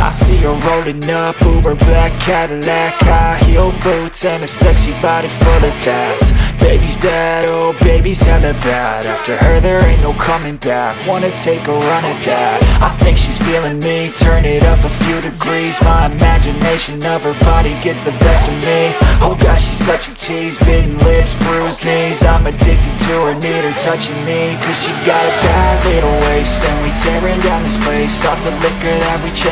I see her rolling up, Uber black Cadillac, high heel boots and a sexy body full of tats. Baby's bad, oh baby's hella bad. After her there ain't no coming back. Wanna take a run at that. I think she's feeling me, turn it up a few degrees. My imagination of her body gets the best of me. Oh gosh, she's such a tease, bitten lips, bruised knees. I'm addicted to her, need her touching me, cause she got a bad little waist. And we tearing down this place off the liquor that we chase.